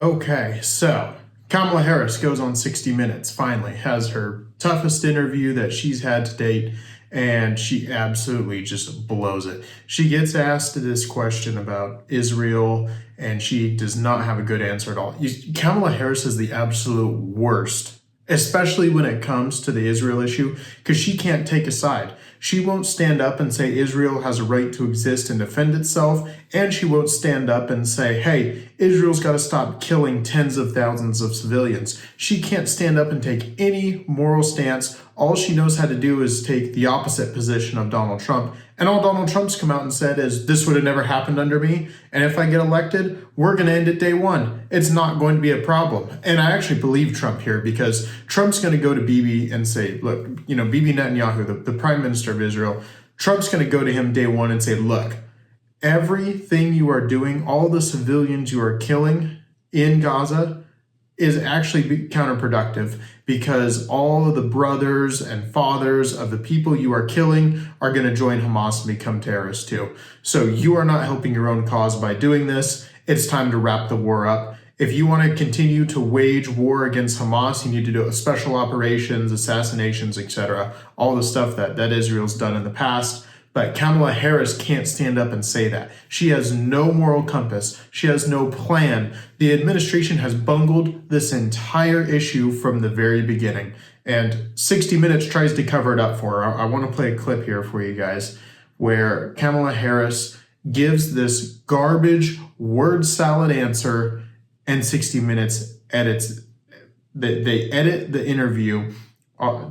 Okay, so Kamala Harris goes on 60 Minutes, finally, has her toughest interview that she's had to date, and she absolutely just blows it. She gets asked this question about Israel, and she does not have a good answer at all. Kamala Harris is the absolute worst, especially when it comes to the Israel issue, because she can't take a side. She won't stand up and say Israel has a right to exist and defend itself, and she won't stand up and say, hey, Israel's got to stop killing tens of thousands of civilians. She can't stand up and take any moral stance. All she knows how to do is take the opposite position of Donald Trump. And all Donald Trump's come out and said is, this would have never happened under me. And if I get elected, we're going to end it day one. It's not going to be a problem. And I actually believe Trump here, because Trump's going to go to Bibi and say, look, Bibi Netanyahu, the prime minister of Israel, Trump's going to go to him day one and say, look, everything you are doing, all the civilians you are killing in Gaza is actually counterproductive, because all of the brothers and fathers of the people you are killing are going to join Hamas and become terrorists too. So you are not helping your own cause by doing this. It's time to wrap the war up. If you want to continue to wage war against Hamas, you need to do special operations, assassinations, etc. All the stuff that Israel's done in the past. But Kamala Harris can't stand up and say that. She has no moral compass. She has no plan. The administration has bungled this entire issue from the very beginning. And 60 Minutes tries to cover it up for her. I want to play a clip here for you guys where Kamala Harris gives this garbage word salad answer, and 60 Minutes edits. They edit the interview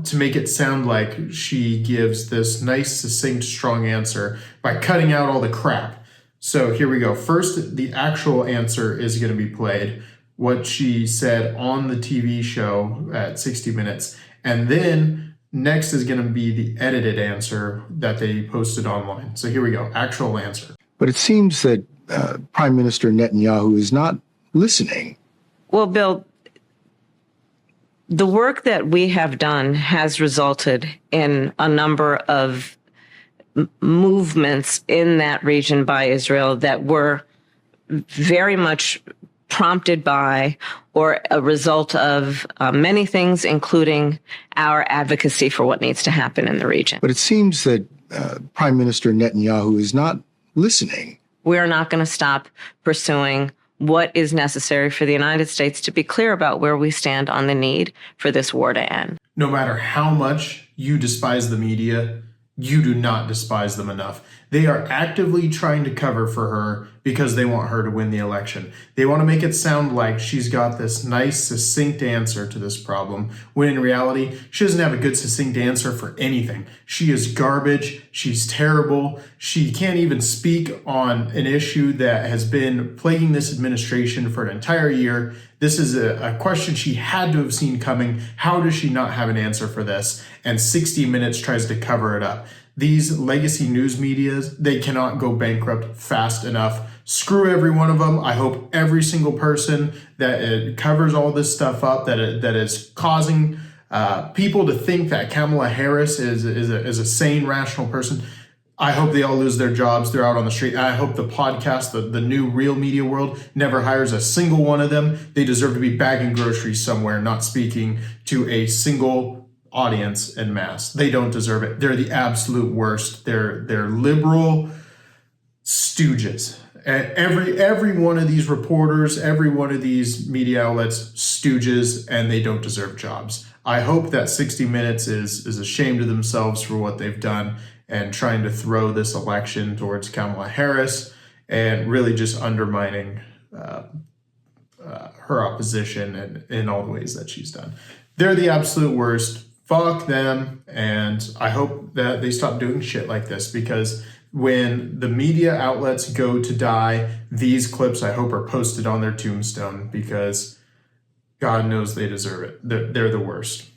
to make it sound like she gives this nice, succinct, strong answer by cutting out all the crap. So here we go. First, the actual answer is going to be played, what she said on the TV show at 60 Minutes. And then next is going to be the edited answer that they posted online. So here we go. Actual answer. But it seems that Prime Minister Netanyahu is not listening. Well, Bill, the work that we have done has resulted in a number of movements in that region by Israel that were very much prompted by or a result of many things, including our advocacy for what needs to happen in the region. But it seems that Prime Minister Netanyahu is not listening. We are not going to stop pursuing what is necessary for the United States to be clear about where we stand on the need for this war to end. No matter how much you despise the media, you do not despise them enough. They are actively trying to cover for her because they want her to win the election. They want to make it sound like she's got this nice, succinct answer to this problem, when in reality, she doesn't have a good, succinct answer for anything. She is garbage. She's terrible. She can't even speak on an issue that has been plaguing this administration for an entire year. This is a question she had to have seen coming. How does she not have an answer for this? And 60 Minutes tries to cover it up. These legacy news medias, they cannot go bankrupt fast enough. Screw every one of them. I hope every single person that covers all this stuff up, that is causing people to think that Kamala Harris is a sane, rational person, I hope they all lose their jobs. They're out on the street. I hope the podcast, the new real media world, never hires a single one of them. They deserve to be bagging groceries somewhere, not speaking to a single audience en masse. They don't deserve it. They're the absolute worst. They're liberal stooges. Every one of these reporters, every one of these media outlets, stooges, and they don't deserve jobs. I hope that 60 Minutes is ashamed of themselves for what they've done and trying to throw this election towards Kamala Harris and really just undermining her opposition in all the ways that she's done. They're the absolute worst. Fuck them. And I hope that they stop doing shit like this, because when the media outlets go to die, these clips, I hope, are posted on their tombstone, because God knows they deserve it. They're the worst.